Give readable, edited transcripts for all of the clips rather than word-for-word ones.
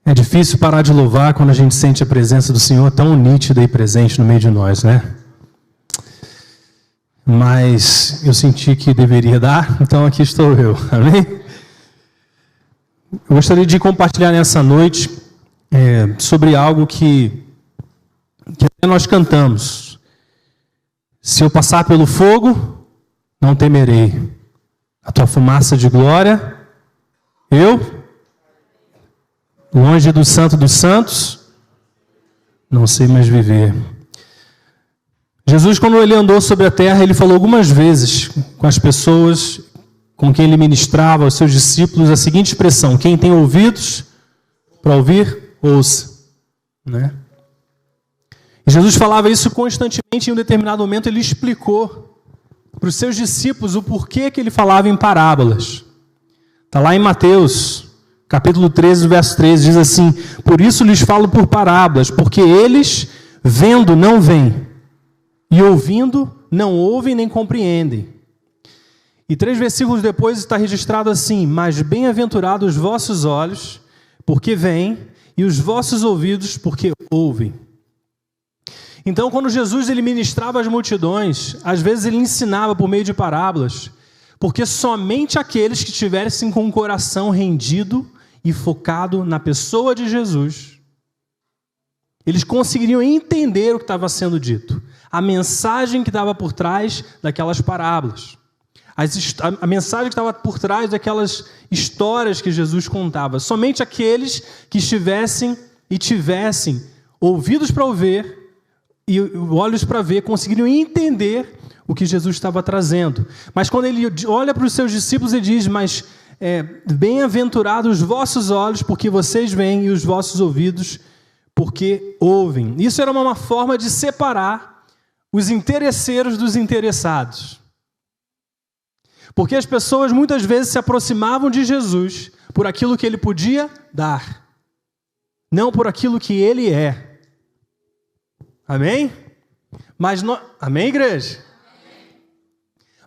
É difícil parar de louvar quando a gente sente a presença do Senhor tão nítida e presente no meio de nós, né? Mas eu senti que deveria dar, então aqui estou eu, amém? Eu gostaria de compartilhar nessa noite sobre algo que até nós cantamos. Se eu passar pelo fogo, não temerei. A tua fumaça de glória, longe do Santo dos Santos, não sei mais viver. Jesus, quando ele andou sobre a terra, ele falou algumas vezes com as pessoas com quem ele ministrava, aos seus discípulos, a seguinte expressão: quem tem ouvidos para ouvir, ouça. Né? E Jesus falava isso constantemente. Em um determinado momento ele explicou para os seus discípulos o porquê que ele falava em parábolas. Está lá em Mateus, capítulo 13, verso 13, diz assim: por isso lhes falo por parábolas, porque eles, vendo, não veem, e ouvindo, não ouvem nem compreendem. E 3 versículos depois está registrado assim: mas bem-aventurados os vossos olhos, porque veem, e os vossos ouvidos, porque ouvem. Então, quando Jesus ele ministrava às multidões, às vezes ele ensinava por meio de parábolas, porque somente aqueles que estivessem com o coração rendido e focado na pessoa de Jesus, eles conseguiriam entender o que estava sendo dito, a mensagem que estava por trás daquelas parábolas, a mensagem que estava por trás daquelas histórias que Jesus contava. Somente aqueles que estivessem e tivessem ouvidos para ouvir e olhos para ver conseguiriam entender o que Jesus estava trazendo. Mas quando ele olha para os seus discípulos e diz: mas bem-aventurados os vossos olhos, porque vocês veem, e os vossos ouvidos, porque ouvem. Isso era uma forma de separar os interesseiros dos interessados. Porque as pessoas muitas vezes se aproximavam de Jesus por aquilo que ele podia dar, não por aquilo que ele é. Amém? Amém, igreja? Amém.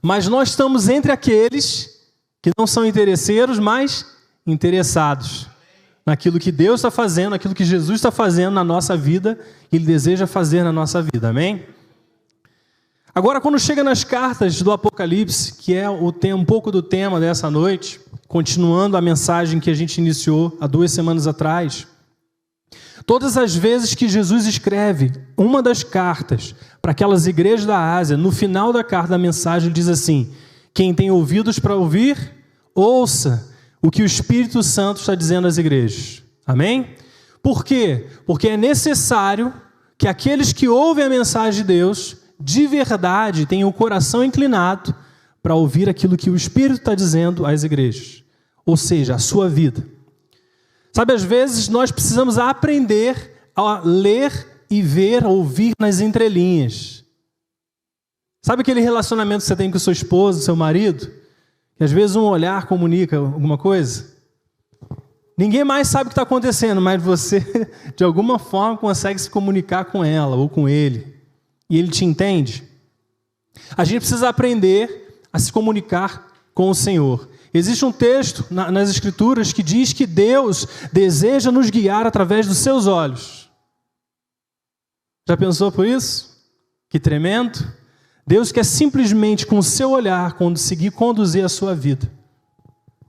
Mas nós estamos entre aqueles que não são interesseiros, mas interessados naquilo que Deus está fazendo, naquilo que Jesus está fazendo na nossa vida, e Ele deseja fazer na nossa vida. Amém? Agora, quando chega nas cartas do Apocalipse, que é um pouco do tema dessa noite, continuando a mensagem que a gente iniciou há 2 semanas atrás, todas as vezes que Jesus escreve uma das cartas para aquelas igrejas da Ásia, no final da carta, da mensagem, ele diz assim: quem tem ouvidos para ouvir, ouça o que o Espírito Santo está dizendo às igrejas. Amém? Por quê? Porque é necessário que aqueles que ouvem a mensagem de Deus, de verdade, tenham o coração inclinado para ouvir aquilo que o Espírito está dizendo às igrejas. Ou seja, a sua vida. Sabe, às vezes nós precisamos aprender a ler e ver, ouvir nas entrelinhas. Sabe aquele relacionamento que você tem com sua esposa, seu marido? Que às vezes um olhar comunica alguma coisa? Ninguém mais sabe o que está acontecendo, mas você, de alguma forma, consegue se comunicar com ela ou com ele. E ele te entende? A gente precisa aprender a se comunicar com o Senhor. Existe um texto nas Escrituras que diz que Deus deseja nos guiar através dos seus olhos. Já pensou por isso? Que tremendo! Deus quer simplesmente, com o seu olhar, conseguir conduzir a sua vida.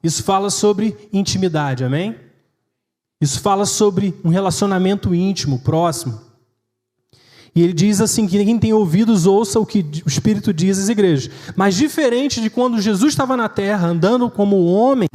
Isso fala sobre intimidade, amém? Isso fala sobre um relacionamento íntimo, próximo. E ele diz assim, que quem tem ouvidos ouça o que o Espírito diz às igrejas. Mas diferente de quando Jesus estava na terra, andando como homem,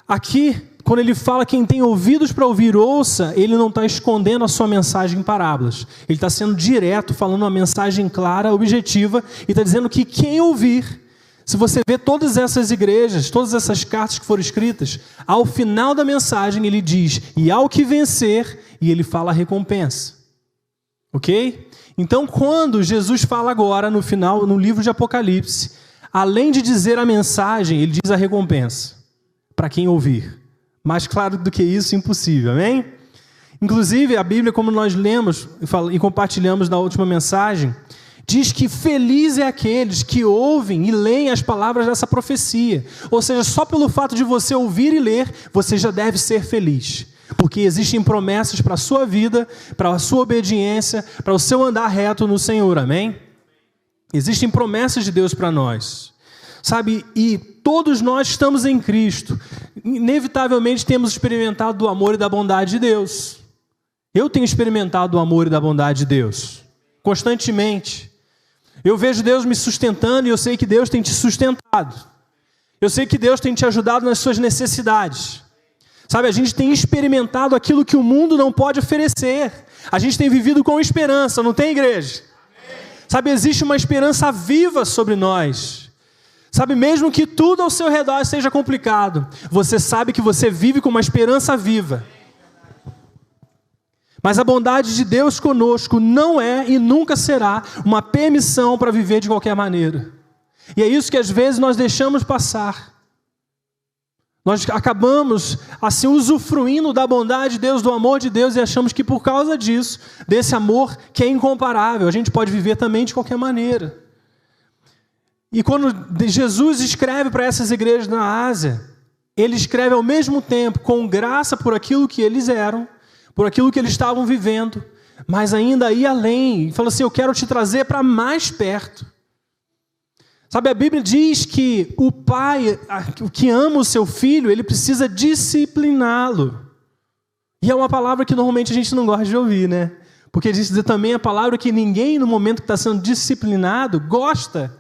aqui, quando ele fala quem tem ouvidos para ouvir, ouça, ele não está escondendo a sua mensagem em parábolas. Ele está sendo direto, falando uma mensagem clara, objetiva, e está dizendo que quem ouvir, se você vê todas essas igrejas, todas essas cartas que foram escritas, ao final da mensagem ele diz: e ao que vencer, e ele fala a recompensa. Ok? Então, quando Jesus fala agora, no final, no livro de Apocalipse, além de dizer a mensagem, ele diz a recompensa para quem ouvir. Mais claro do que isso, impossível, amém? Inclusive, a Bíblia, como nós lemos e compartilhamos na última mensagem, diz que feliz é aqueles que ouvem e leem as palavras dessa profecia. Ou seja, só pelo fato de você ouvir e ler, você já deve ser feliz. Porque existem promessas para a sua vida, para a sua obediência, para o seu andar reto no Senhor, amém? Existem promessas de Deus para nós, sabe? E todos nós estamos em Cristo, inevitavelmente temos experimentado do amor e da bondade de Deus. Eu tenho experimentado o amor e da bondade de Deus, constantemente. Eu vejo Deus me sustentando e eu sei que Deus tem te sustentado. Eu sei que Deus tem te ajudado nas suas necessidades. Sabe, a gente tem experimentado aquilo que o mundo não pode oferecer. A gente tem vivido com esperança, não tem, igreja? Sabe, existe uma esperança viva sobre nós. Sabe, mesmo que tudo ao seu redor seja complicado, você sabe que você vive com uma esperança viva. Mas a bondade de Deus conosco não é e nunca será uma permissão para viver de qualquer maneira. E é isso que às vezes nós deixamos passar. Nós acabamos assim usufruindo da bondade de Deus, do amor de Deus, e achamos que por causa disso, desse amor que é incomparável, a gente pode viver também de qualquer maneira. E quando Jesus escreve para essas igrejas na Ásia, ele escreve ao mesmo tempo com graça por aquilo que eles eram, por aquilo que eles estavam vivendo, mas ainda ir além, e fala assim, eu quero te trazer para mais perto. Sabe, a Bíblia diz que o pai, que ama o seu filho, ele precisa discipliná-lo. E é uma palavra que normalmente a gente não gosta de ouvir, né? Porque diz também a palavra que ninguém, no momento que está sendo disciplinado, gosta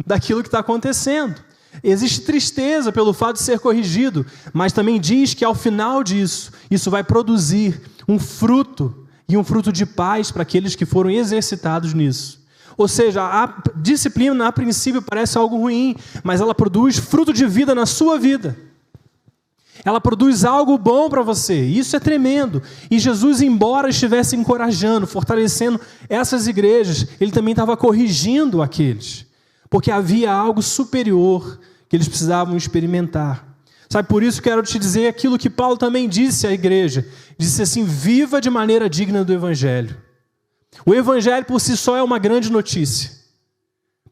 daquilo que está acontecendo. Existe tristeza pelo fato de ser corrigido, mas também diz que ao final disso, isso vai produzir um fruto, e um fruto de paz para aqueles que foram exercitados nisso. Ou seja, a disciplina a princípio parece algo ruim, mas ela produz fruto de vida na sua vida. Ela produz algo bom para você, isso é tremendo. E Jesus, embora estivesse encorajando, fortalecendo essas igrejas, ele também estava corrigindo aqueles, porque havia algo superior que eles precisavam experimentar. Sabe, por isso quero te dizer aquilo que Paulo também disse à igreja. Disse assim, viva de maneira digna do Evangelho. O Evangelho por si só é uma grande notícia,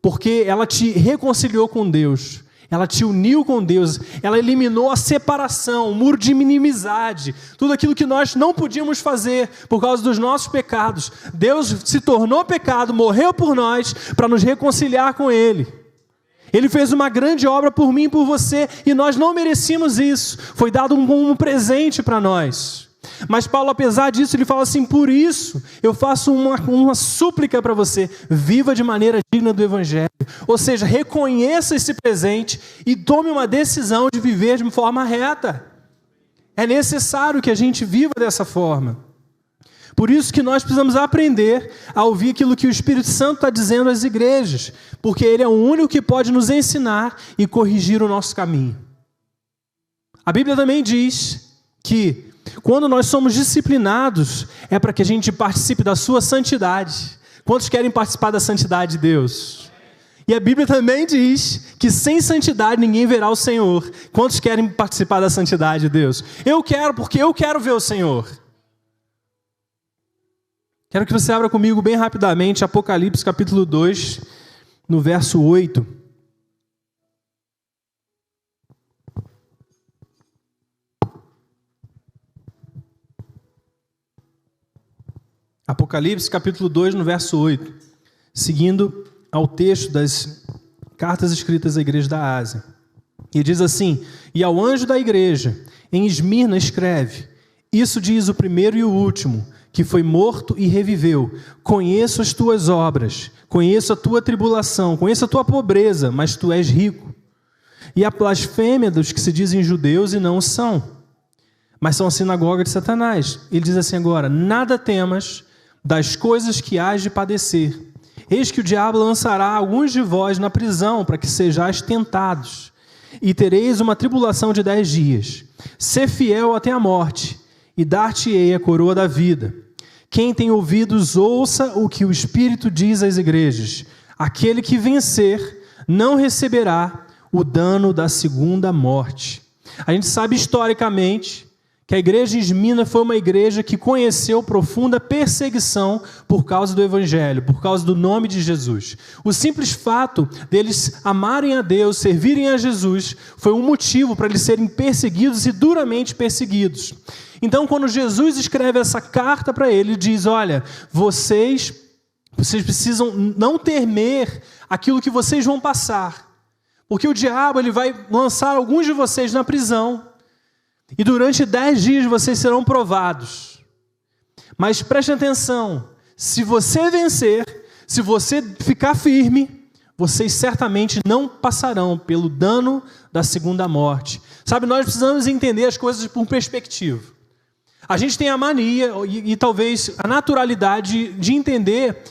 porque ela te reconciliou com Deus, ela te uniu com Deus, ela eliminou a separação, o muro de inimizade, tudo aquilo que nós não podíamos fazer por causa dos nossos pecados. Deus se tornou pecado, morreu por nós para nos reconciliar com Ele. Ele fez uma grande obra por mim e por você, e nós não merecíamos isso, foi dado como um presente para nós. Mas Paulo, apesar disso, ele fala assim, por isso eu faço uma súplica para você, viva de maneira digna do Evangelho. Ou seja, reconheça esse presente e tome uma decisão de viver de forma reta. É necessário que a gente viva dessa forma. Por isso que nós precisamos aprender a ouvir aquilo que o Espírito Santo está dizendo às igrejas, porque Ele é o único que pode nos ensinar e corrigir o nosso caminho. A Bíblia também diz que quando nós somos disciplinados, é para que a gente participe da sua santidade. Quantos querem participar da santidade de Deus? E a Bíblia também diz que sem santidade ninguém verá o Senhor. Quantos querem participar da santidade de Deus? Eu quero, porque eu quero ver o Senhor. Quero que você abra comigo bem rapidamente Apocalipse capítulo 2, no verso 8. Apocalipse capítulo 2, no verso 8, seguindo ao texto das cartas escritas à igreja da Ásia. E diz assim, e ao anjo da igreja, em Esmirna escreve, isso diz o primeiro e o último, que foi morto e reviveu. Conheço as tuas obras, conheço a tua tribulação, conheço a tua pobreza, mas tu és rico. E a blasfêmia dos que se dizem judeus e não são, mas são a sinagoga de Satanás. Ele diz assim agora, nada temas das coisas que hás de padecer. Eis que o diabo lançará alguns de vós na prisão, para que sejais tentados, e tereis uma tribulação de 10 dias. Sê fiel até a morte, e dar-te-ei a coroa da vida. Quem tem ouvidos, ouça o que o Espírito diz às igrejas. Aquele que vencer não receberá o dano da segunda morte. A gente sabe historicamente que a igreja em Esmina foi uma igreja que conheceu profunda perseguição por causa do Evangelho, por causa do nome de Jesus. O simples fato deles amarem a Deus, servirem a Jesus, foi um motivo para eles serem perseguidos e duramente perseguidos. Então, quando Jesus escreve essa carta para ele, ele diz, olha, vocês precisam não temer aquilo que vocês vão passar, porque o diabo ele vai lançar alguns de vocês na prisão, e durante 10 dias vocês serão provados. Mas preste atenção, se você vencer, se você ficar firme, vocês certamente não passarão pelo dano da segunda morte. Sabe, nós precisamos entender as coisas por perspectiva. A gente tem a mania e talvez a naturalidade de entender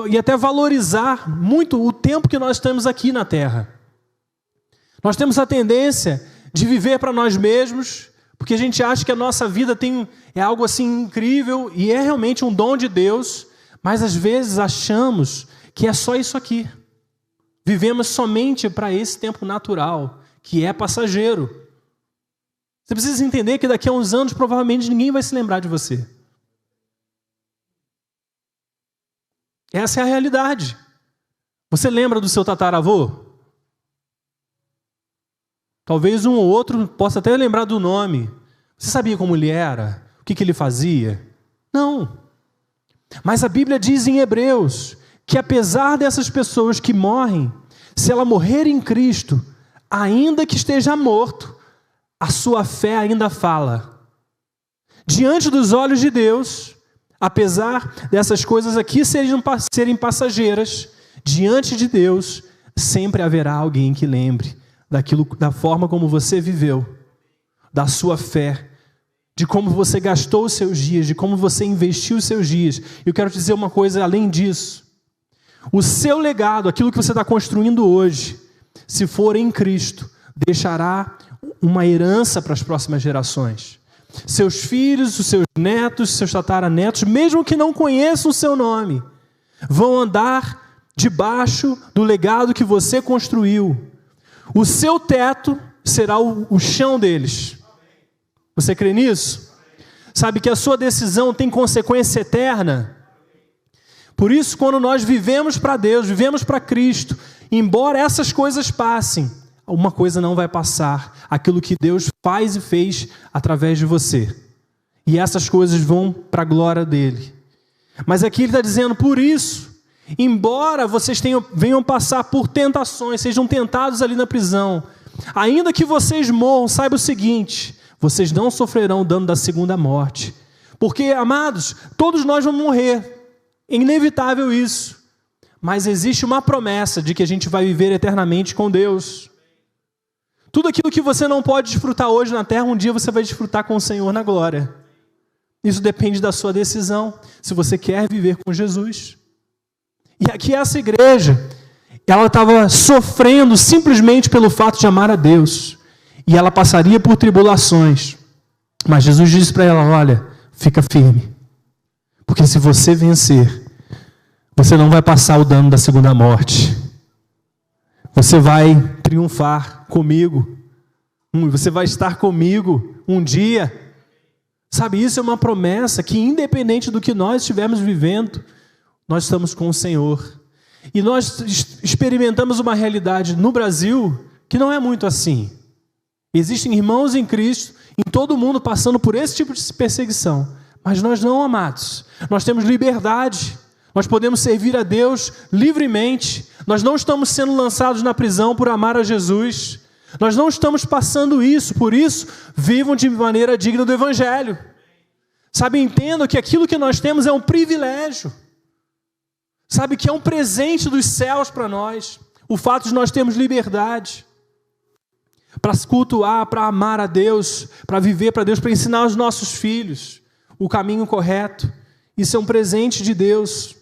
e até valorizar muito o tempo que nós temos aqui na Terra. Nós temos a tendência de viver para nós mesmos, porque a gente acha que a nossa vida é algo assim incrível e é realmente um dom de Deus, mas às vezes achamos que é só isso aqui. Vivemos somente para esse tempo natural, que é passageiro. Você precisa entender que daqui a uns anos provavelmente ninguém vai se lembrar de você. Essa é a realidade. Você lembra do seu tataravô? Talvez um ou outro possa até lembrar do nome. Você sabia como ele era? O que ele fazia? Não. Mas a Bíblia diz em Hebreus que apesar dessas pessoas que morrem, se ela morrer em Cristo, ainda que esteja morto, a sua fé ainda fala. Diante dos olhos de Deus, apesar dessas coisas aqui serem passageiras, diante de Deus sempre haverá alguém que lembre da forma como você viveu, da sua fé, de como você gastou os seus dias, de como você investiu os seus dias. Eu quero te dizer uma coisa além disso. O seu legado, aquilo que você está construindo hoje, se for em Cristo, deixará uma herança para as próximas gerações. Seus filhos, os seus netos, seus tataranetos, mesmo que não conheçam o seu nome, vão andar debaixo do legado que você construiu. O seu teto será o chão deles. Você crê nisso? Sabe que a sua decisão tem consequência eterna? Por isso, quando nós vivemos para Deus, vivemos para Cristo, embora essas coisas passem, uma coisa não vai passar: aquilo que Deus faz e fez através de você. E essas coisas vão para a glória dele. Mas aqui ele está dizendo, por isso, embora vocês venham passar por tentações, sejam tentados ali na prisão, ainda que vocês morram, saiba o seguinte: vocês não sofrerão o dano da segunda morte. Porque, amados, todos nós vamos morrer. É inevitável isso. Mas existe uma promessa de que a gente vai viver eternamente com Deus. Tudo aquilo que você não pode desfrutar hoje na terra, um dia você vai desfrutar com o Senhor na glória. Isso depende da sua decisão, se você quer viver com Jesus. E aqui essa igreja, ela estava sofrendo simplesmente pelo fato de amar a Deus. E ela passaria por tribulações. Mas Jesus disse para ela, olha, fica firme. Porque se você vencer, você não vai passar o dano da segunda morte. Você vai triunfar comigo. Você vai estar comigo um dia. Sabe, isso é uma promessa que, independente do que nós estivermos vivendo, nós estamos com o Senhor. E nós experimentamos uma realidade no Brasil que não é muito assim. Existem irmãos em Cristo, em todo o mundo, passando por esse tipo de perseguição. Mas nós não, amados. Nós temos liberdade. Nós podemos servir a Deus livremente. Nós não estamos sendo lançados na prisão por amar a Jesus. Nós não estamos passando isso. Por isso, vivam de maneira digna do Evangelho. Sabe, entendam que aquilo que nós temos é um privilégio. Sabe, que é um presente dos céus para nós. O fato de nós termos liberdade para cultuar, para amar a Deus, para viver para Deus, para ensinar aos nossos filhos o caminho correto. Isso é um presente de Deus.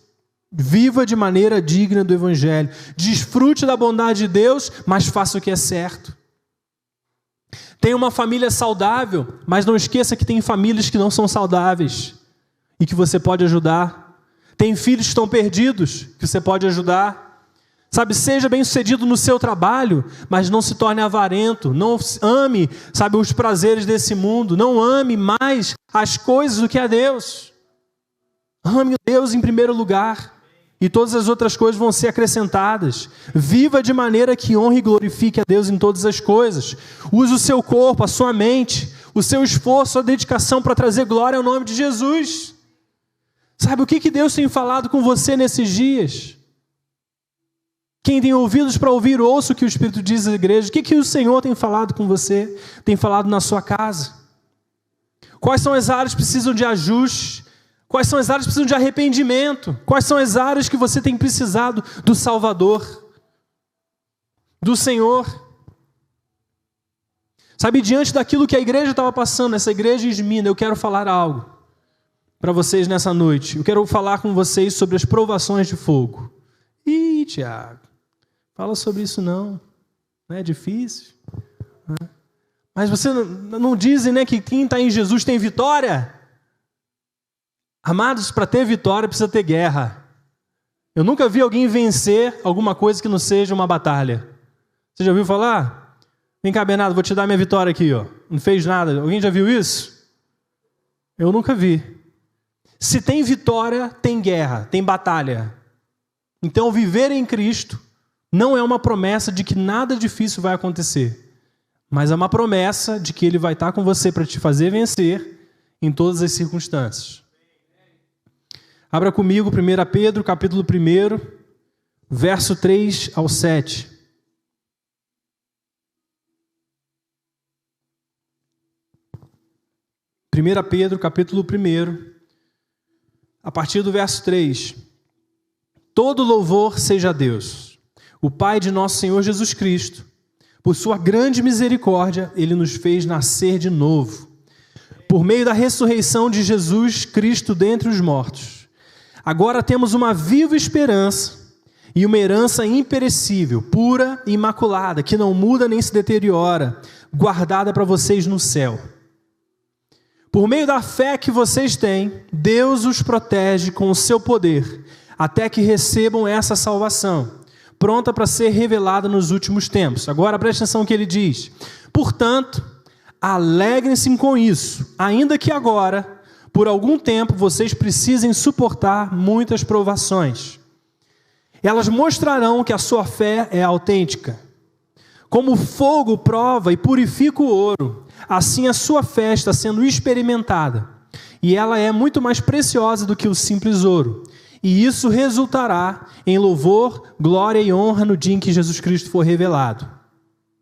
Viva de maneira digna do Evangelho. Desfrute da bondade de Deus, mas faça o que é certo. Tenha uma família saudável, mas não esqueça que tem famílias que não são saudáveis e que você pode ajudar. Tem filhos que estão perdidos, que você pode ajudar. Sabe, seja bem-sucedido no seu trabalho, mas não se torne avarento, não ame, sabe, os prazeres desse mundo, não ame mais as coisas do que a Deus. Ame a Deus em primeiro lugar, e todas as outras coisas vão ser acrescentadas. Viva de maneira que honre e glorifique a Deus em todas as coisas. Use o seu corpo, a sua mente, o seu esforço, a dedicação para trazer glória ao nome de Jesus. Sabe, o que Deus tem falado com você nesses dias? Quem tem ouvidos para ouvir, ouça o que o Espírito diz à igreja. O que o Senhor tem falado com você? Tem falado na sua casa? Quais são as áreas que precisam de ajuste? Quais são as áreas que precisam de arrependimento? Quais são as áreas que você tem precisado do Salvador? Do Senhor? Sabe, diante daquilo que a igreja estava passando, essa igreja Esmina, eu quero falar algo para vocês nessa noite. Eu quero falar com vocês sobre as provações de fogo. Ih, Tiago, fala sobre isso não é difícil. Mas você não dizem, né, que quem está em Jesus tem vitória? Amados, para ter vitória precisa ter guerra. Eu nunca vi alguém vencer alguma coisa que não seja uma batalha. Você já ouviu falar? Vem cá, Bernardo, vou te dar minha vitória aqui, ó. Não fez nada. Alguém já viu isso? Eu nunca vi. Se tem vitória, tem guerra, tem batalha. Então, viver em Cristo não é uma promessa de que nada difícil vai acontecer, mas é uma promessa de que Ele vai estar com você para te fazer vencer em todas as circunstâncias. Abra comigo 1 Pedro, capítulo 1, verso 3 ao 7. 1 Pedro, capítulo 1, a partir do verso 3. Todo louvor seja a Deus, o Pai de nosso Senhor Jesus Cristo. Por sua grande misericórdia, Ele nos fez nascer de novo, por meio da ressurreição de Jesus Cristo dentre os mortos. Agora temos uma viva esperança e uma herança imperecível, pura e imaculada, que não muda nem se deteriora, guardada para vocês no céu. Por meio da fé que vocês têm, Deus os protege com o seu poder, até que recebam essa salvação, pronta para ser revelada nos últimos tempos. Agora preste atenção no que ele diz. Portanto, alegrem-se com isso, ainda que agora, por algum tempo, vocês precisem suportar muitas provações. Elas mostrarão que a sua fé é autêntica. Como o fogo prova e purifica o ouro, assim a sua fé está sendo experimentada, e ela é muito mais preciosa do que o simples ouro. E isso resultará em louvor, glória e honra no dia em que Jesus Cristo for revelado.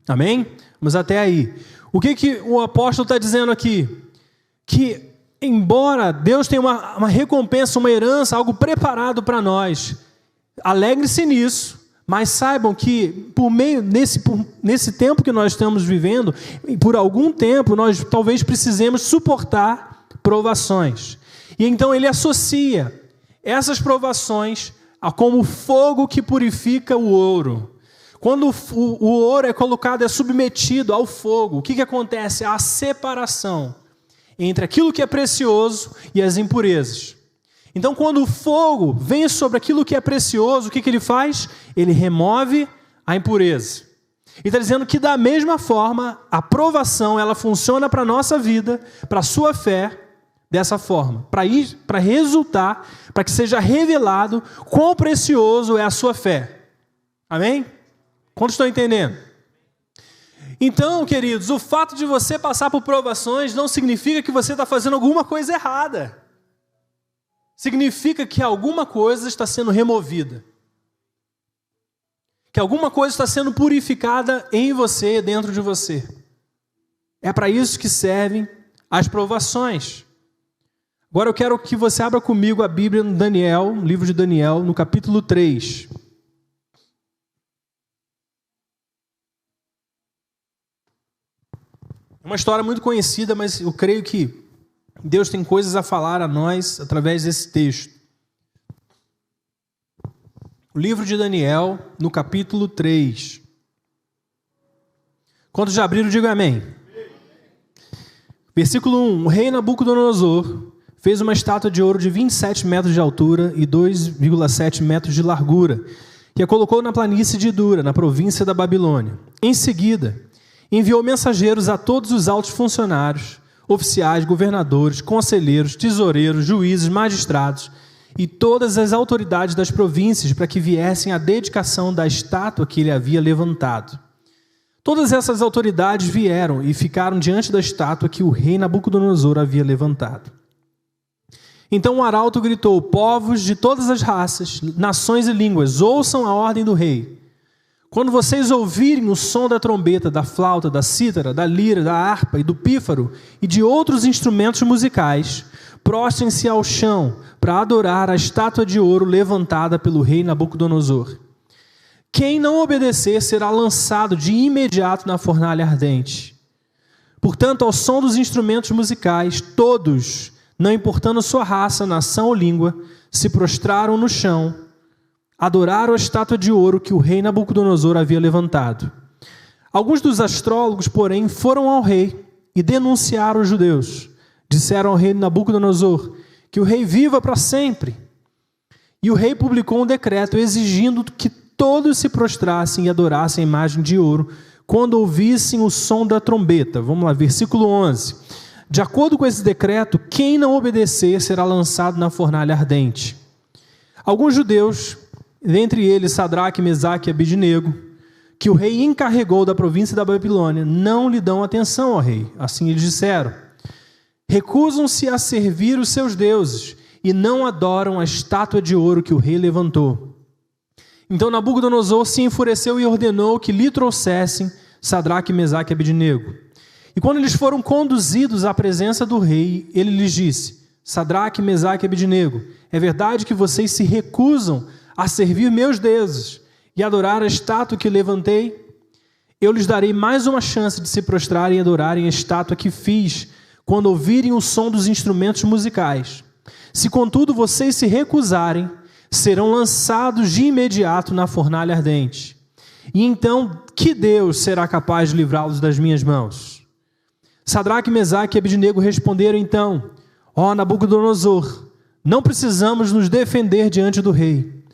Amém? Vamos até aí. O que o apóstolo está dizendo aqui? Que embora Deus tenha uma recompensa, uma herança, algo preparado para nós, alegre-se nisso, mas saibam que nesse tempo que nós estamos vivendo, por algum tempo nós talvez precisemos suportar provações. E então ele associa essas provações a como fogo que purifica o ouro. Quando o ouro é colocado, é submetido ao fogo, o que acontece? Há a separação entre aquilo que é precioso e as impurezas. Então, quando o fogo vem sobre aquilo que é precioso, o que ele faz? Ele remove a impureza. E está dizendo que, da mesma forma, a provação ela funciona para a nossa vida, para a sua fé, dessa forma, para resultar, para que seja revelado quão precioso é a sua fé. Amém? Quantos estão entendendo? Então, queridos, o fato de você passar por provações não significa que você está fazendo alguma coisa errada. Significa que alguma coisa está sendo removida. Que alguma coisa está sendo purificada em você, dentro de você. É para isso que servem as provações. Agora eu quero que você abra comigo a Bíblia no Daniel, no livro de Daniel, no capítulo 3. É uma história muito conhecida, mas eu creio que Deus tem coisas a falar a nós através desse texto. O livro de Daniel, no capítulo 3. Quantos já abriram, diga amém. Versículo 1. O rei Nabucodonosor fez uma estátua de ouro de 27 metros de altura e 2,7 metros de largura, que a colocou na planície de Dura, na província da Babilônia. Em seguida, enviou mensageiros a todos os altos funcionários, oficiais, governadores, conselheiros, tesoureiros, juízes, magistrados e todas as autoridades das províncias para que viessem à dedicação da estátua que ele havia levantado. Todas essas autoridades vieram e ficaram diante da estátua que o rei Nabucodonosor havia levantado. Então o arauto gritou: povos de todas as raças, nações e línguas, ouçam a ordem do rei. Quando vocês ouvirem o som da trombeta, da flauta, da cítara, da lira, da harpa e do pífaro e de outros instrumentos musicais, prostrem-se ao chão para adorar a estátua de ouro levantada pelo rei Nabucodonosor. Quem não obedecer será lançado de imediato na fornalha ardente. Portanto, ao som dos instrumentos musicais, todos, não importando sua raça, nação ou língua, se prostraram no chão, adoraram a estátua de ouro que o rei Nabucodonosor havia levantado. Alguns dos astrólogos, porém, foram ao rei e denunciaram os judeus. Disseram ao rei Nabucodonosor que o rei viva para sempre. E o rei publicou um decreto exigindo que todos se prostrassem e adorassem a imagem de ouro quando ouvissem o som da trombeta. Vamos lá, versículo 11. De acordo com esse decreto, quem não obedecer será lançado na fornalha ardente. Alguns judeus, dentre eles Sadraque, Mesaque e Abidnego, que o rei encarregou da província da Babilônia, não lhe dão atenção ao rei. Assim eles disseram: recusam-se a servir os seus deuses e não adoram a estátua de ouro que o rei levantou. Então Nabucodonosor se enfureceu e ordenou que lhe trouxessem Sadraque, Mesaque e Abidnego. E quando eles foram conduzidos à presença do rei, ele lhes disse: Sadraque, Mesaque e Abidnego, é verdade que vocês se recusam a servir meus deuses e adorar a estátua que levantei? Eu lhes darei mais uma chance de se prostrarem e adorarem a estátua que fiz quando ouvirem o som dos instrumentos musicais. Se, contudo, vocês se recusarem, serão lançados de imediato na fornalha ardente. E então, que Deus será capaz de livrá-los das minhas mãos? Sadraque, Mesaque e Abidnego responderam então: ó Nabucodonosor, não precisamos nos defender diante do rei.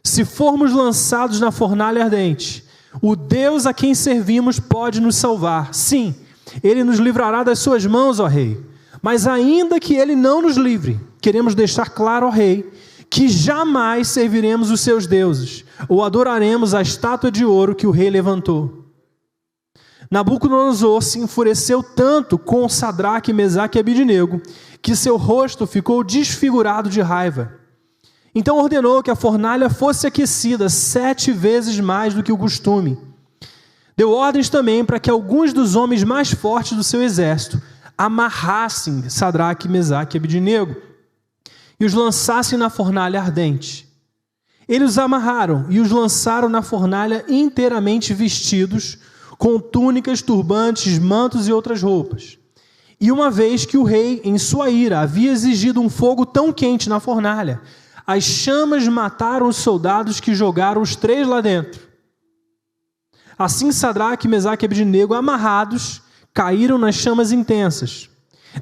Se formos lançados na fornalha ardente, o Deus a quem servimos pode nos salvar. Sim, ele nos livrará das suas mãos, ó rei. Mas ainda que ele não nos livre, queremos deixar claro ao rei que jamais serviremos os seus deuses ou adoraremos a estátua de ouro que o rei levantou. Nabucodonosor se enfureceu tanto com Sadraque, Mesaque e Abidnego que seu rosto ficou desfigurado de raiva. Então ordenou que a fornalha fosse aquecida 7 vezes mais do que o costume. Deu ordens também para que alguns dos homens mais fortes do seu exército amarrassem Sadraque, Mesaque e Abidnego e os lançassem na fornalha ardente. Eles os amarraram e os lançaram na fornalha inteiramente vestidos, com túnicas, turbantes, mantos e outras roupas. E uma vez que o rei, em sua ira, havia exigido um fogo tão quente na fornalha, as chamas mataram os soldados que jogaram os 3 lá dentro. Assim Sadraque, Mesaque e Abidnego, amarrados, caíram nas chamas intensas.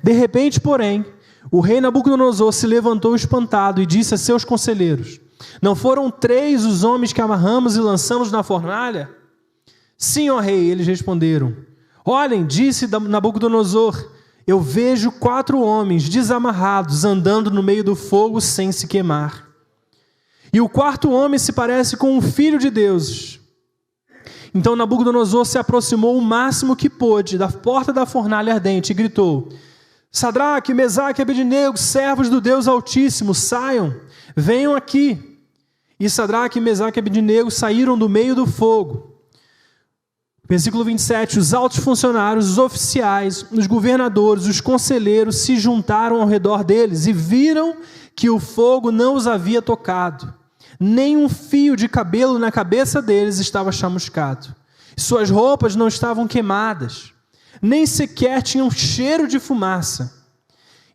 De repente, porém, o rei Nabucodonosor se levantou espantado e disse a seus conselheiros: não foram 3 os homens que amarramos e lançamos na fornalha? Sim, ó rei, eles responderam. Olhem, disse Nabucodonosor, eu vejo 4 homens desamarrados andando no meio do fogo sem se queimar. E o 4º homem se parece com um filho de deuses. Então Nabucodonosor se aproximou o máximo que pôde da porta da fornalha ardente e gritou: Sadraque, Mesaque e Abidnego, servos do Deus Altíssimo, saiam, venham aqui. E Sadraque, Mesaque e Abidnego saíram do meio do fogo. Versículo 27, os altos funcionários, os oficiais, os governadores, os conselheiros se juntaram ao redor deles e viram que o fogo não os havia tocado. Nem um fio de cabelo na cabeça deles estava chamuscado. Suas roupas não estavam queimadas, nem sequer tinham cheiro de fumaça.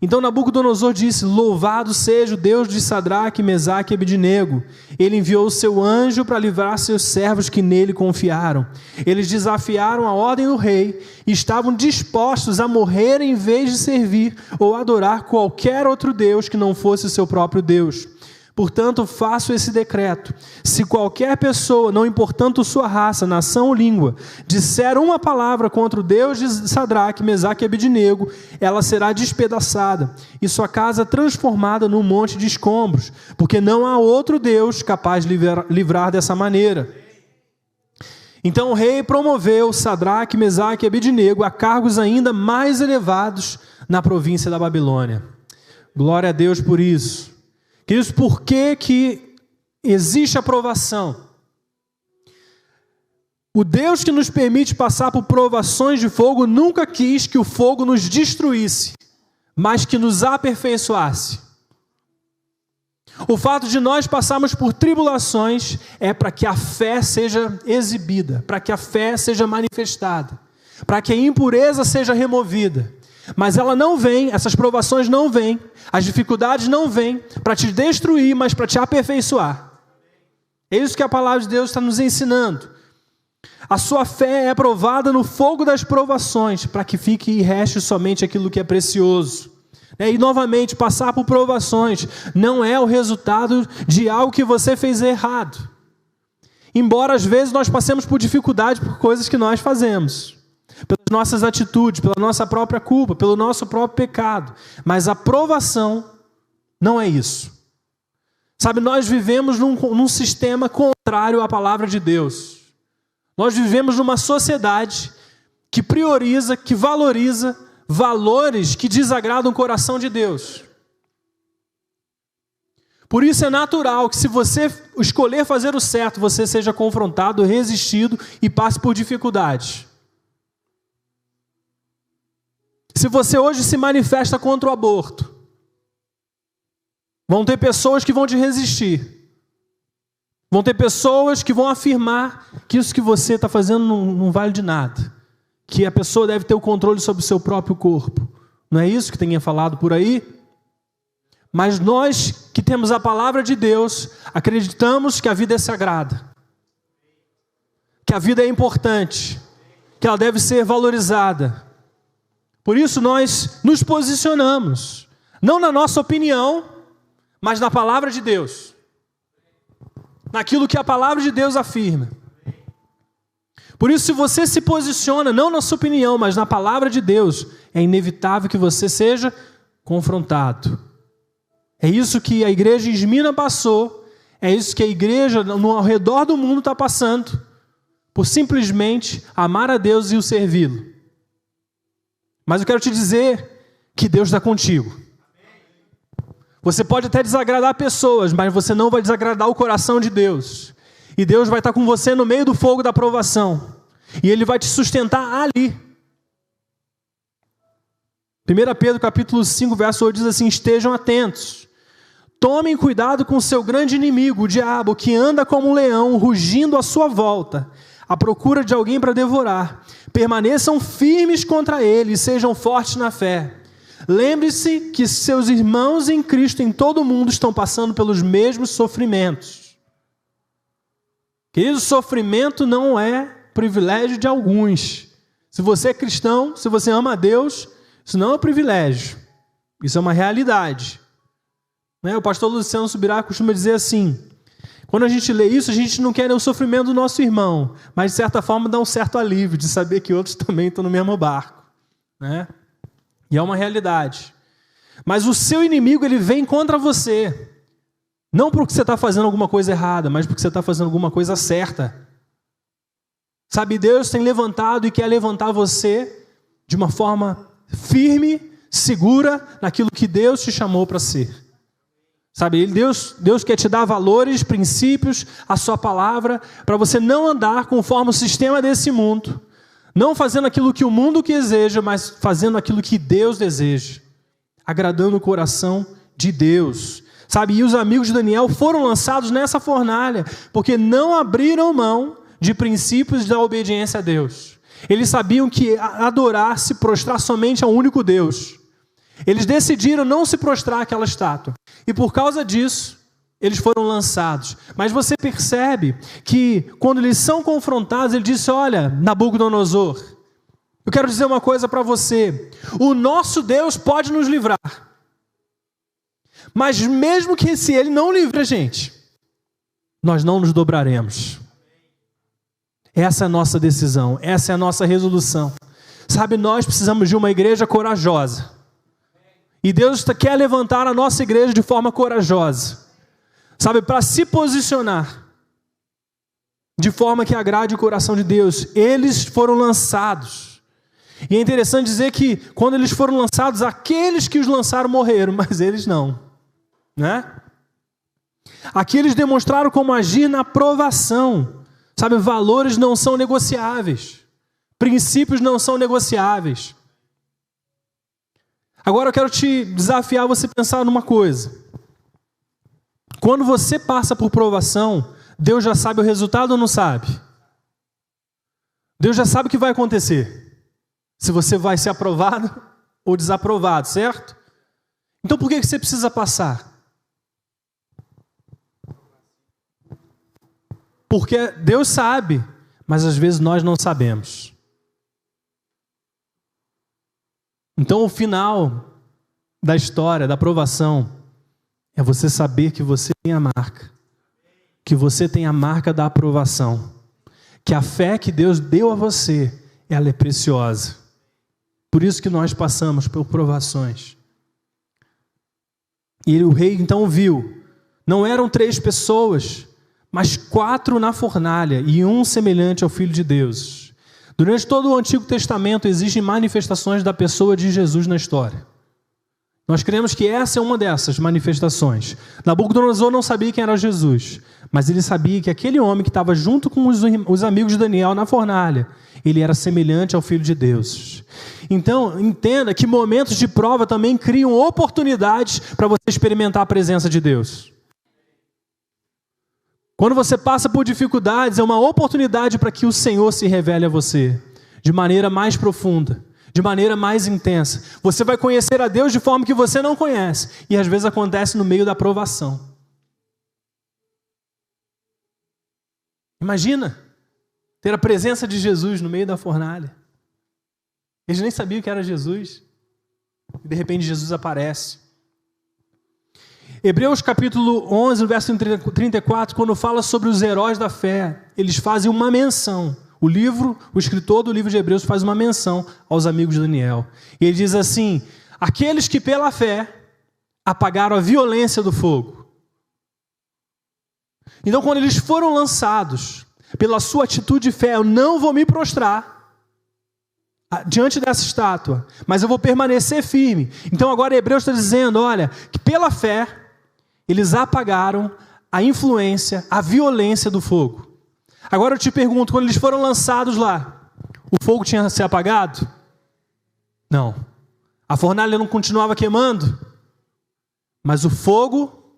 Então Nabucodonosor disse: louvado seja o Deus de Sadraque, Mesaque e Abidnego. Ele enviou o seu anjo para livrar seus servos que nele confiaram. Eles desafiaram a ordem do rei e estavam dispostos a morrer em vez de servir ou adorar qualquer outro Deus que não fosse o seu próprio Deus. Portanto, faço esse decreto: se qualquer pessoa, não importando sua raça, nação ou língua, disser uma palavra contra o Deus de Sadraque, Mesaque e Abednego, ela será despedaçada e sua casa transformada num monte de escombros, porque não há outro Deus capaz de livrar dessa maneira. Então o rei promoveu Sadraque, Mesaque e Abednego a cargos ainda mais elevados na província da Babilônia. Glória a Deus por isso. Queridos, por que existe a provação? O Deus que nos permite passar por provações de fogo nunca quis que o fogo nos destruísse, mas que nos aperfeiçoasse. O fato de nós passarmos por tribulações é para que a fé seja exibida, para que a fé seja manifestada, para que a impureza seja removida. Mas ela não vem, essas provações não vêm, as dificuldades não vêm para te destruir, mas para te aperfeiçoar. É isso que a palavra de Deus está nos ensinando. A sua fé é provada no fogo das provações, para que fique e reste somente aquilo que é precioso. E novamente, passar por provações não é o resultado de algo que você fez errado. Embora às vezes nós passemos por dificuldade por coisas que nós fazemos, pelas nossas atitudes, pela nossa própria culpa, pelo nosso próprio pecado. Mas a provação não é isso. Sabe, nós vivemos num sistema contrário à palavra de Deus. Nós vivemos numa sociedade que prioriza, que valoriza valores que desagradam o coração de Deus. Por isso é natural que, se você escolher fazer o certo, você seja confrontado, resistido e passe por dificuldades. Se você hoje se manifesta contra o aborto, vão ter pessoas que vão te resistir. Vão ter pessoas que vão afirmar que isso que você está fazendo não vale de nada. Que a pessoa deve ter o controle sobre o seu próprio corpo. Não é isso que tenha falado por aí? Mas nós que temos a palavra de Deus, acreditamos que a vida é sagrada. Que a vida é importante. Que ela deve ser valorizada. Por isso nós nos posicionamos, não na nossa opinião, mas na palavra de Deus. Naquilo que a palavra de Deus afirma. Por isso, se você se posiciona, não na sua opinião, mas na palavra de Deus, é inevitável que você seja confrontado. É isso que a igreja em Esmina passou, é isso que a igreja ao redor do mundo está passando, por simplesmente amar a Deus e o servi-lo. Mas eu quero te dizer que Deus está contigo. Você pode até desagradar pessoas, mas você não vai desagradar o coração de Deus. E Deus vai estar com você no meio do fogo da provação. E Ele vai te sustentar ali. 1 Pedro capítulo 5, verso 8 diz assim: estejam atentos. Tomem cuidado com o seu grande inimigo, o diabo, que anda como um leão, rugindo à sua volta, à procura de alguém para devorar. Permaneçam firmes contra ele e sejam fortes na fé. Lembre-se que seus irmãos em Cristo em todo o mundo estão passando pelos mesmos sofrimentos. Querido, sofrimento não é privilégio de alguns. Se você é cristão, se você ama a Deus, isso não é um privilégio. Isso é uma realidade. O pastor Luciano Subirá costuma dizer assim: quando a gente lê isso, a gente não quer o sofrimento do nosso irmão, mas de certa forma dá um certo alívio de saber que outros também estão no mesmo barco. E é uma realidade. Mas o seu inimigo, ele vem contra você. Não porque você está fazendo alguma coisa errada, mas porque você está fazendo alguma coisa certa. Sabe, Deus tem levantado e quer levantar você de uma forma firme, segura, naquilo que Deus te chamou para ser. Sabe, Deus quer te dar valores, princípios, a sua palavra, para você não andar conforme o sistema desse mundo. Não fazendo aquilo que o mundo deseja, mas fazendo aquilo que Deus deseja. Agradando o coração de Deus. Sabe, e os amigos de Daniel foram lançados nessa fornalha, porque não abriram mão de princípios da obediência a Deus. Eles sabiam que adorar, se prostrar somente ao único Deus. Eles decidiram não se prostrar àquela estátua. E por causa disso, eles foram lançados. Mas você percebe que quando eles são confrontados, ele disse: olha, Nabucodonosor, eu quero dizer uma coisa para você. O nosso Deus pode nos livrar. Mas mesmo que se Ele não livre a gente, nós não nos dobraremos. Essa é a nossa decisão, essa é a nossa resolução. Sabe, nós precisamos de uma igreja corajosa. E Deus quer levantar a nossa igreja de forma corajosa. Sabe, para se posicionar de forma que agrade o coração de Deus. Eles foram lançados. E é interessante dizer que quando eles foram lançados, aqueles que os lançaram morreram, mas eles não, né? Aqui eles demonstraram como agir na provação. Sabe, valores não são negociáveis. Princípios não são negociáveis. Agora eu quero te desafiar a você pensar numa coisa. Quando você passa por provação, Deus já sabe o resultado ou não sabe? Deus já sabe o que vai acontecer. Se você vai ser aprovado ou desaprovado, certo? Então por que você precisa passar? Porque Deus sabe, mas às vezes nós não sabemos. Então o final da história, da aprovação, é você saber que você tem a marca. Que você tem a marca da aprovação. Que a fé que Deus deu a você, ela é preciosa. Por isso que nós passamos por provações. E o rei então viu, não eram 3 pessoas, mas 4 na fornalha e um semelhante ao Filho de Deus. Durante todo o Antigo Testamento existem manifestações da pessoa de Jesus na história. Nós cremos que essa é uma dessas manifestações. Nabucodonosor não sabia quem era Jesus, mas ele sabia que aquele homem que estava junto com os amigos de Daniel na fornalha, ele era semelhante ao Filho de Deus. Então, entenda que momentos de prova também criam oportunidades para você experimentar a presença de Deus. Quando você passa por dificuldades, é uma oportunidade para que o Senhor se revele a você de maneira mais profunda, de maneira mais intensa. Você vai conhecer a Deus de forma que você não conhece. E às vezes acontece no meio da provação. Imagina ter a presença de Jesus no meio da fornalha. Eles nem sabiam que era Jesus. E de repente Jesus aparece. Hebreus capítulo 11, no verso 34, quando fala sobre os heróis da fé, eles fazem uma menção. O escritor do livro de Hebreus faz uma menção aos amigos de Daniel. E ele diz assim: aqueles que pela fé apagaram a violência do fogo. Então, quando eles foram lançados, pela sua atitude de fé, eu não vou me prostrar diante dessa estátua, mas eu vou permanecer firme. Então agora Hebreus está dizendo, olha, que pela fé, eles apagaram a influência, a violência do fogo. Agora eu te pergunto, quando eles foram lançados lá, o fogo tinha se apagado? Não. A fornalha não continuava queimando? Mas o fogo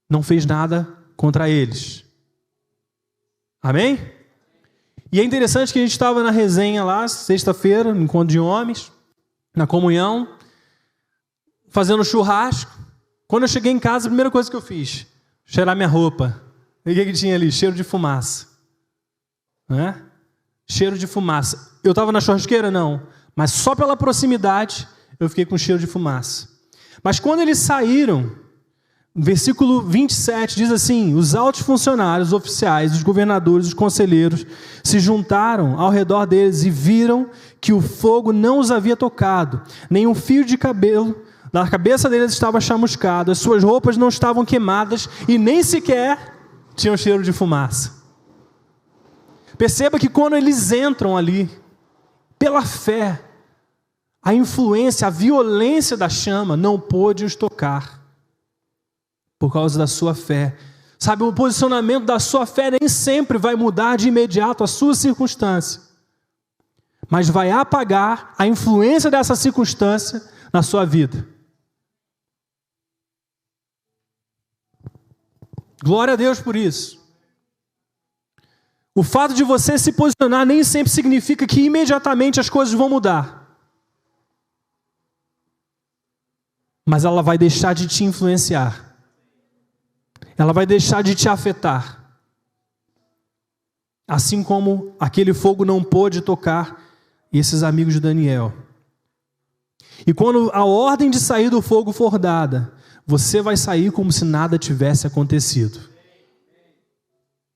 não fez nada contra eles. Amém? E é interessante que a gente estava na resenha lá, sexta-feira, no encontro de homens, na comunhão, fazendo churrasco. Quando eu cheguei em casa, a primeira coisa que eu fiz, cheirar minha roupa. E o que tinha ali? Cheiro de fumaça. Né? Cheiro de fumaça. Eu estava na churrasqueira? Não. Mas só pela proximidade, eu fiquei com cheiro de fumaça. Mas quando eles saíram, versículo 27 diz assim: os altos funcionários, os oficiais, os governadores, os conselheiros se juntaram ao redor deles e viram que o fogo não os havia tocado, nem um fio de cabelo na cabeça deles estava chamuscado, as suas roupas não estavam queimadas e nem sequer tinham cheiro de fumaça. Perceba que quando eles entram ali, pela fé, a influência, a violência da chama não pôde os tocar, por causa da sua fé. Sabe, o posicionamento da sua fé nem sempre vai mudar de imediato a sua circunstância, mas vai apagar a influência dessa circunstância na sua vida. Glória a Deus por isso. O fato de você se posicionar nem sempre significa que imediatamente as coisas vão mudar. Mas ela vai deixar de te influenciar. Ela vai deixar de te afetar. Assim como aquele fogo não pôde tocar esses amigos de Daniel. E quando a ordem de sair do fogo for dada, você vai sair como se nada tivesse acontecido.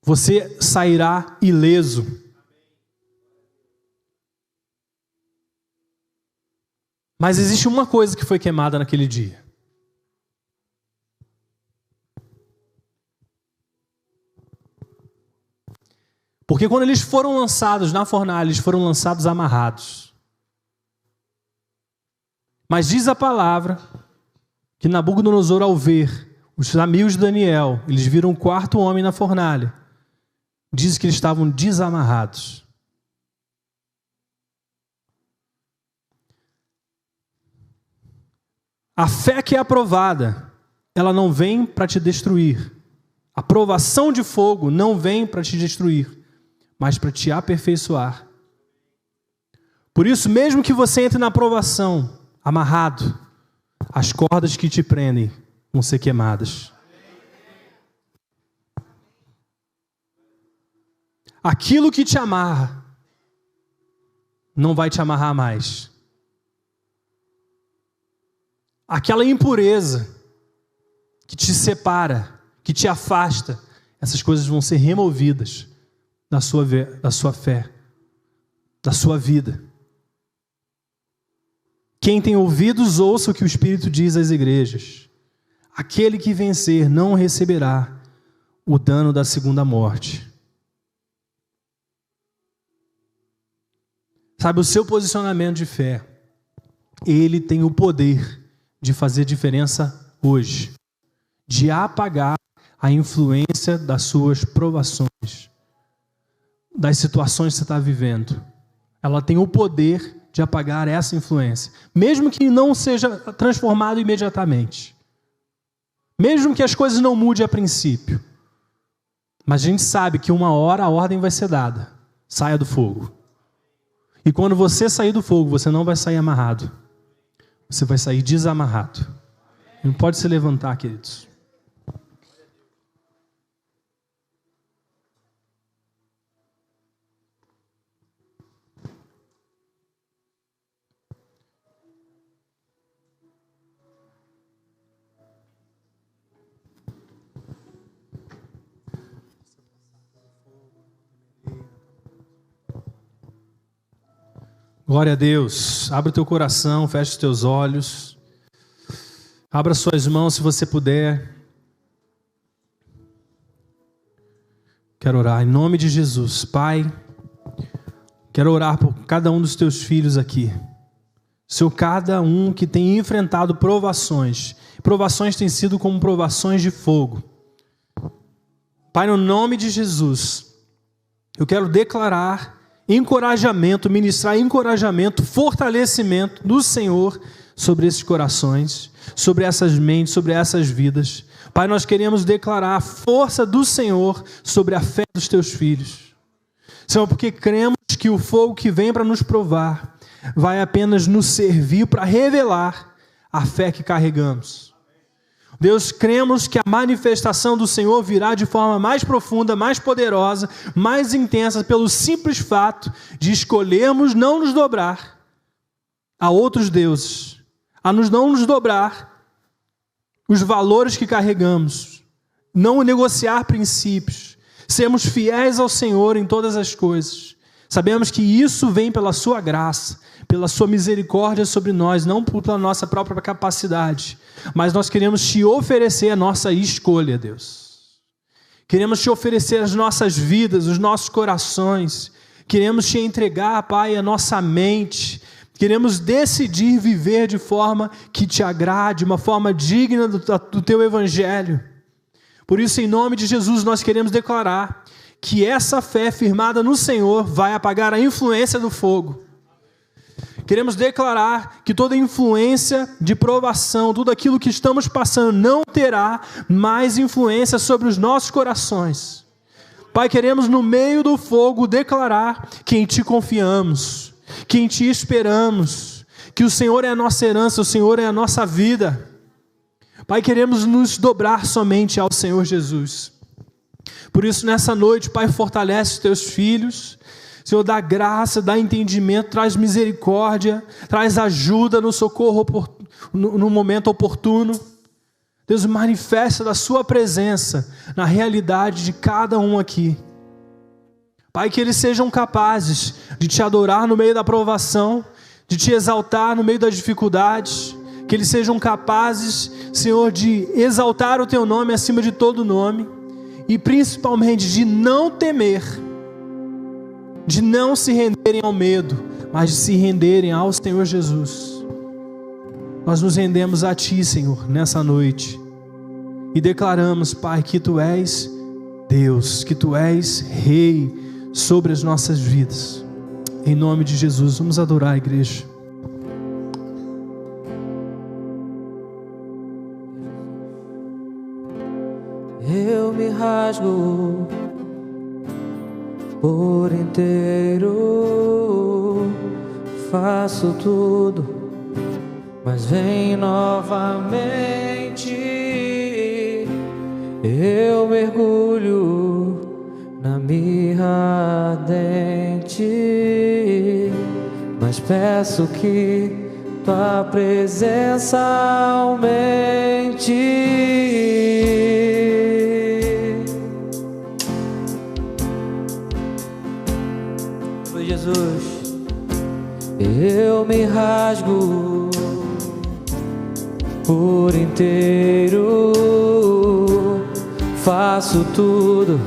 Você sairá ileso. Mas existe uma coisa que foi queimada naquele dia. Porque quando eles foram lançados na fornalha, eles foram lançados amarrados. Mas diz a palavra que Nabucodonosor, ao ver os amigos de Daniel, eles viram o quarto homem na fornalha. Diz que eles estavam desamarrados. A fé que é aprovada, ela não vem para te destruir. A provação de fogo não vem para te destruir, mas para te aperfeiçoar. Por isso, mesmo que você entre na provação amarrado, as cordas que te prendem vão ser queimadas. Aquilo que te amarra não vai te amarrar mais. Aquela impureza que te separa, que te afasta, essas coisas vão ser removidas da sua fé, da sua vida. Quem tem ouvidos, ouça o que o Espírito diz às igrejas. Aquele que vencer não receberá o dano da segunda morte. Sabe, o seu posicionamento de fé, ele tem o poder de fazer diferença hoje, de apagar a influência das suas provações, das situações que você está vivendo. Ela tem o poder de apagar essa influência, mesmo que não seja transformado imediatamente, mesmo que as coisas não mudem a princípio, mas a gente sabe que uma hora a ordem vai ser dada: saia do fogo. E quando você sair do fogo, você não vai sair amarrado, você vai sair desamarrado. Não pode se levantar, queridos. Glória a Deus. Abra o teu coração, feche os teus olhos. Abra suas mãos se você puder. Quero orar em nome de Jesus. Pai, quero orar por cada um dos teus filhos aqui. Senhor, cada um que tem enfrentado provações. Provações têm sido como provações de fogo. Pai, no nome de Jesus, eu quero declarar encorajamento, ministrar encorajamento, fortalecimento do Senhor sobre esses corações, sobre essas mentes, sobre essas vidas. Pai, nós queremos declarar a força do Senhor sobre a fé dos teus filhos. Senhor, porque cremos que o fogo que vem para nos provar vai apenas nos servir para revelar a fé que carregamos. Deus, cremos que a manifestação do Senhor virá de forma mais profunda, mais poderosa, mais intensa, pelo simples fato de escolhermos não nos dobrar a outros deuses, não nos dobrar os valores que carregamos, não negociar princípios, sermos fiéis ao Senhor em todas as coisas. Sabemos que isso vem pela sua graça, pela sua misericórdia sobre nós, não pela nossa própria capacidade, mas nós queremos te oferecer a nossa escolha, Deus. Queremos te oferecer as nossas vidas, os nossos corações, queremos te entregar, Pai, a nossa mente, queremos decidir viver de forma que te agrade, uma forma digna do teu evangelho. Por isso, em nome de Jesus, nós queremos declarar que essa fé firmada no Senhor vai apagar a influência do fogo. Queremos declarar que toda influência de provação, tudo aquilo que estamos passando não terá mais influência sobre os nossos corações. Pai, queremos no meio do fogo declarar que em Ti confiamos, que em Ti esperamos, que o Senhor é a nossa herança, o Senhor é a nossa vida. Pai, queremos nos dobrar somente ao Senhor Jesus. Por isso, nessa noite, Pai, fortalece os Teus filhos. Senhor, dá graça, dá entendimento, traz misericórdia, traz ajuda no socorro, no momento oportuno. Deus, manifesta da sua presença na realidade de cada um aqui. Pai, que eles sejam capazes de te adorar no meio da provação, de te exaltar no meio das dificuldades, que eles sejam capazes, Senhor, de exaltar o teu nome acima de todo nome, e principalmente de não temer, de não se renderem ao medo, mas de se renderem ao Senhor Jesus. Nós nos rendemos a Ti, Senhor, nessa noite, e declaramos, Pai, que Tu és Deus, que Tu és Rei sobre as nossas vidas. Em nome de Jesus, vamos adorar a igreja. Eu me rasgo por inteiro, faço tudo, mas vem novamente. Eu mergulho na mirra ardente, mas peço que Tua presença aumente. Jesus, eu me rasgo por inteiro, faço tudo,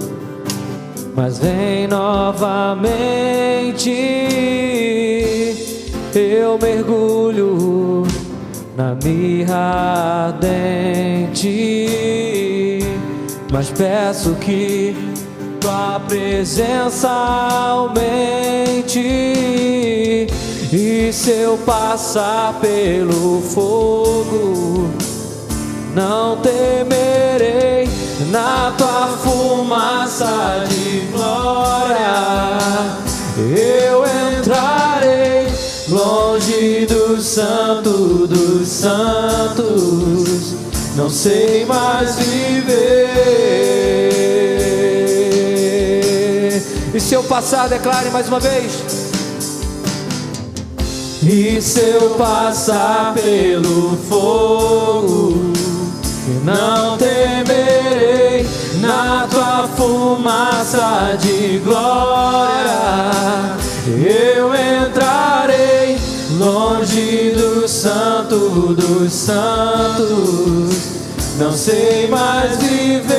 mas vem novamente. Eu mergulho na mirra ardente, mas peço que Tua presença aumente. E se eu passar pelo fogo, não temerei, na Tua fumaça de glória eu entrarei, longe do Santo dos Santos, não sei mais viver. E se eu passar, declare mais uma vez. E se eu passar pelo fogo, não temerei, na Tua fumaça de glória eu entrarei, longe do Santo dos Santos, não sei mais viver.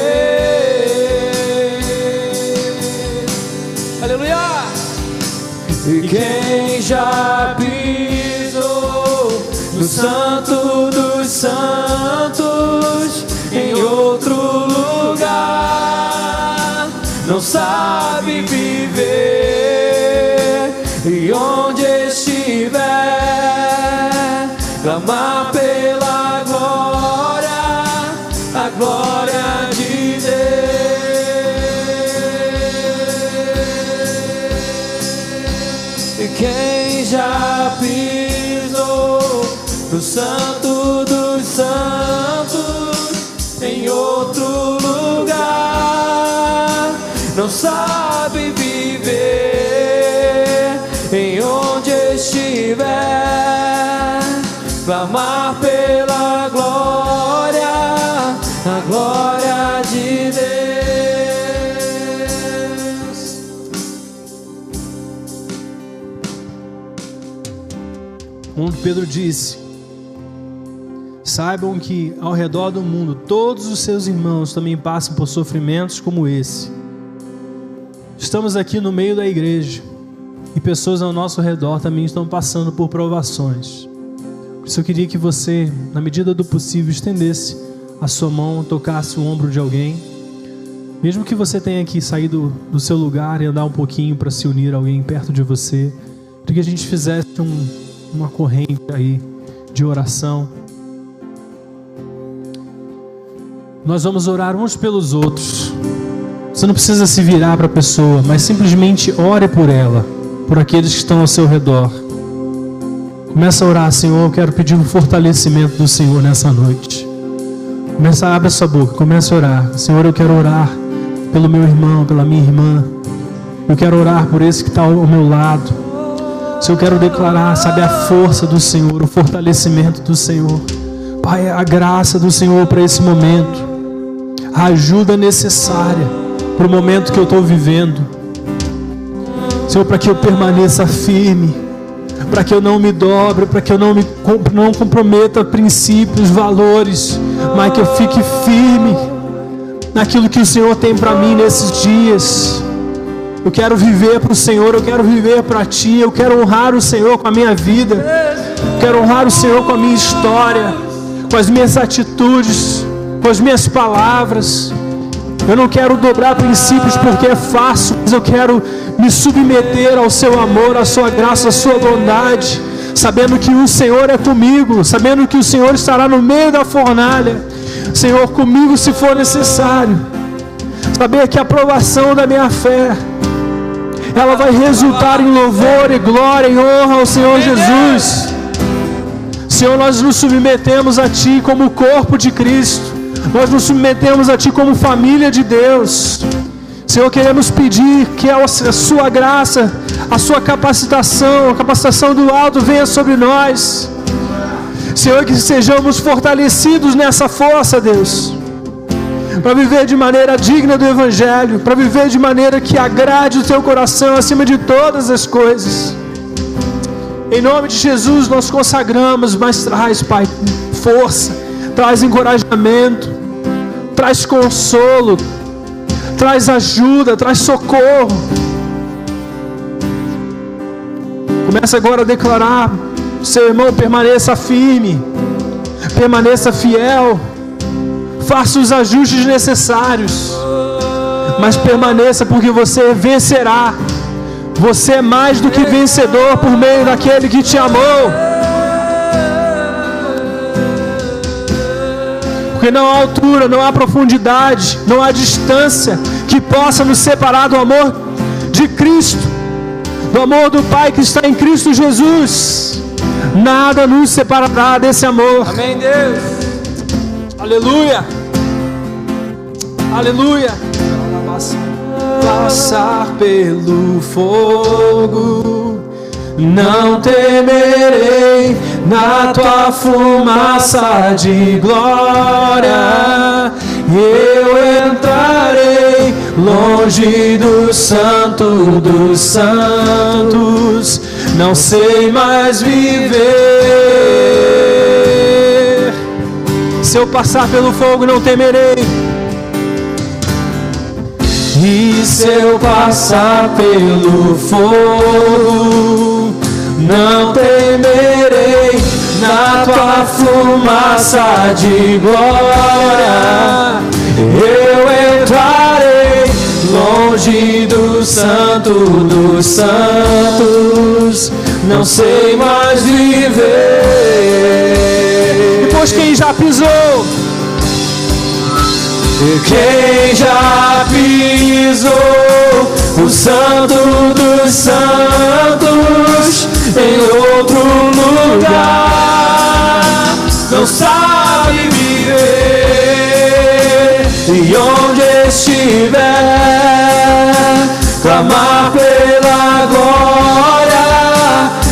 Aleluia! E quem já pisou no Santo dos Santos, em outro lugar, não sabe viver, e onde estiver, clamar pela glória, a glória de Deus. E quem já pisou no Santo dos Santos, em outro lugar, não sabe viver, em onde estiver, clamar pela glória, a glória de Deus. Quando Pedro disse: saibam que ao redor do mundo todos os seus irmãos também passam por sofrimentos como esse. Estamos aqui no meio da igreja e pessoas ao nosso redor também estão passando por provações. Por isso eu queria que você, na medida do possível, estendesse a sua mão, tocasse o ombro de alguém. Mesmo que você tenha que sair do seu lugar e andar um pouquinho para se unir a alguém perto de você, para que a gente fizesse uma corrente aí de oração. Nós vamos orar uns pelos outros. Você não precisa se virar para a pessoa, mas simplesmente ore por ela, por aqueles que estão ao seu redor. Começa a orar: Senhor, eu quero pedir um fortalecimento do Senhor nessa noite. Começa, abre a sua boca, começa a orar. Senhor, eu quero orar pelo meu irmão, pela minha irmã. Eu quero orar por esse que está ao meu lado. Senhor, eu quero declarar, sabe, a força do Senhor, o fortalecimento do Senhor. Pai, a graça do Senhor para esse momento, a ajuda necessária para o momento que eu estou vivendo. Senhor, para que eu permaneça firme, para que eu não me dobre, para que eu não comprometa princípios, valores, mas que eu fique firme naquilo que o Senhor tem para mim nesses dias. Eu quero viver para o Senhor, eu quero viver para Ti, eu quero honrar o Senhor com a minha vida, eu quero honrar o Senhor com a minha história, com as minhas atitudes, com as minhas palavras. Eu não quero dobrar princípios porque é fácil, mas eu quero me submeter ao Seu amor, à Sua graça, à Sua bondade, sabendo que o Senhor é comigo, sabendo que o Senhor estará no meio da fornalha, Senhor, comigo se for necessário. Saber que a aprovação da minha fé, ela vai resultar em louvor e glória e honra ao Senhor Jesus. Senhor, nós nos submetemos a Ti como corpo de Cristo, nós nos submetemos a Ti como família de Deus. Senhor, queremos pedir que a Sua graça, a Sua capacitação, a capacitação do alto venha sobre nós. Senhor, que sejamos fortalecidos nessa força, Deus, para viver de maneira digna do Evangelho, para viver de maneira que agrade o Teu coração acima de todas as coisas. Em nome de Jesus nós consagramos, mas traz, Pai, força, traz encorajamento, traz consolo, traz ajuda, traz socorro. Começa agora a declarar: seu irmão, permaneça firme, permaneça fiel, faça os ajustes necessários, mas permaneça, porque você vencerá. Você é mais do que vencedor por meio daquele que te amou. Porque não há altura, não há profundidade, não há distância que possa nos separar do amor de Cristo, do amor do Pai que está em Cristo Jesus. Nada nos separará desse amor. Amém, Deus. Aleluia. Aleluia. Passar pelo fogo, não temerei, na tua fumaça de glória eu entrarei, longe do santo dos santos, não sei mais viver. Se eu passar pelo fogo, não temerei. E se eu passar pelo fogo, não temerei, na tua fumaça de glória eu entrarei, longe do santo dos santos, não sei mais viver. Depois quem já pisou, quem já pisou o santo dos santos em outro lugar, não sabe viver, e onde estiver, clamar pela glória,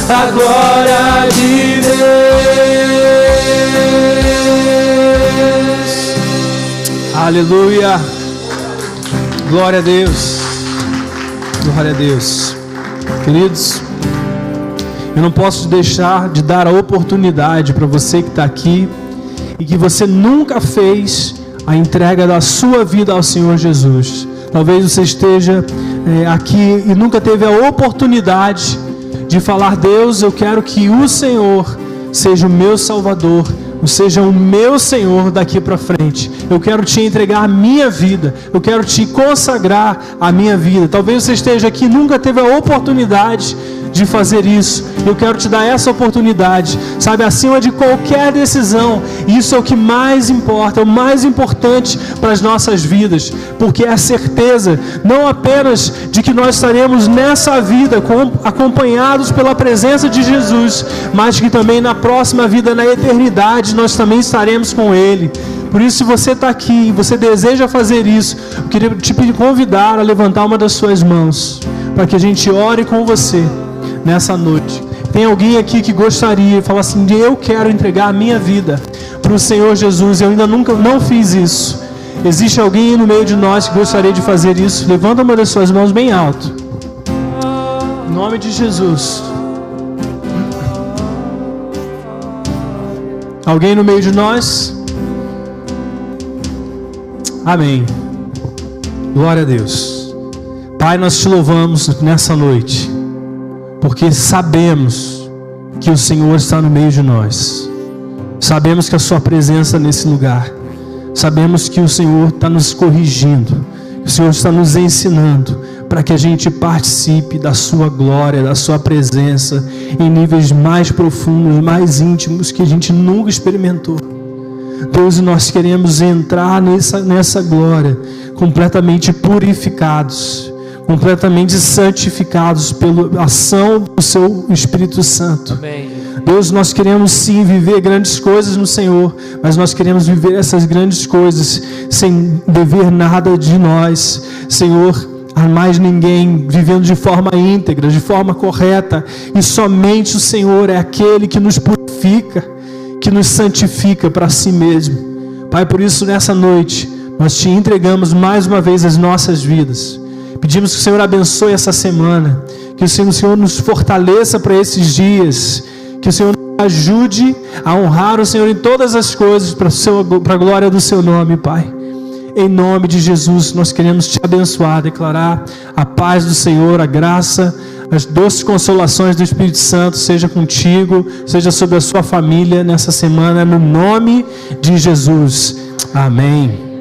a glória de Deus. Aleluia. Glória a Deus. Glória a Deus. Queridos, eu não posso deixar de dar a oportunidade para você que está aqui e que você nunca fez a entrega da sua vida ao Senhor Jesus. Talvez você esteja aqui e nunca teve a oportunidade de falar: Deus, eu quero que o Senhor seja o meu Salvador, seja o meu Senhor daqui para frente. Eu quero te entregar a minha vida, eu quero te consagrar a minha vida. Talvez você esteja aqui e nunca teve a oportunidade de fazer isso. Eu quero te dar essa oportunidade, sabe, acima de qualquer decisão. Isso é o que mais importa, é o mais importante para as nossas vidas, porque é a certeza não apenas de que nós estaremos nessa vida acompanhados pela presença de Jesus, mas que também na próxima vida, na eternidade, nós também estaremos com Ele. Por isso, se você está aqui e você deseja fazer isso, eu queria te convidar a levantar uma das suas mãos, para que a gente ore com você nessa noite. Tem alguém aqui que gostaria, fala assim, eu quero entregar a minha vida para o Senhor Jesus, eu ainda não fiz isso. Existe alguém no meio de nós que gostaria de fazer isso? Levanta uma das suas mãos bem alto. Em nome de Jesus. Alguém no meio de nós? Amém. Glória a Deus. Pai, nós te louvamos nessa noite, porque sabemos que o Senhor está no meio de nós. Sabemos que a sua presença nesse lugar. Sabemos que o Senhor está nos corrigindo, que o Senhor está nos ensinando para que a gente participe da sua glória, da sua presença em níveis mais profundos, mais íntimos que a gente nunca experimentou. Deus, nós queremos entrar nessa glória completamente purificados, completamente santificados pela ação do seu Espírito Santo. Amém. Deus, nós queremos sim viver grandes coisas no Senhor, mas nós queremos viver essas grandes coisas sem dever nada de nós, Senhor, a mais ninguém, vivendo de forma íntegra, de forma correta, e somente o Senhor é aquele que nos purifica, que nos santifica para si mesmo. Pai, por isso nessa noite nós te entregamos mais uma vez as nossas vidas. Pedimos que o Senhor abençoe essa semana, que o Senhor nos fortaleça para esses dias, que o Senhor nos ajude a honrar o Senhor em todas as coisas para a glória do seu nome, Pai. Em nome de Jesus, nós queremos te abençoar, declarar a paz do Senhor, a graça, as doces consolações do Espírito Santo, seja contigo, seja sobre a sua família nessa semana, no nome de Jesus. Amém.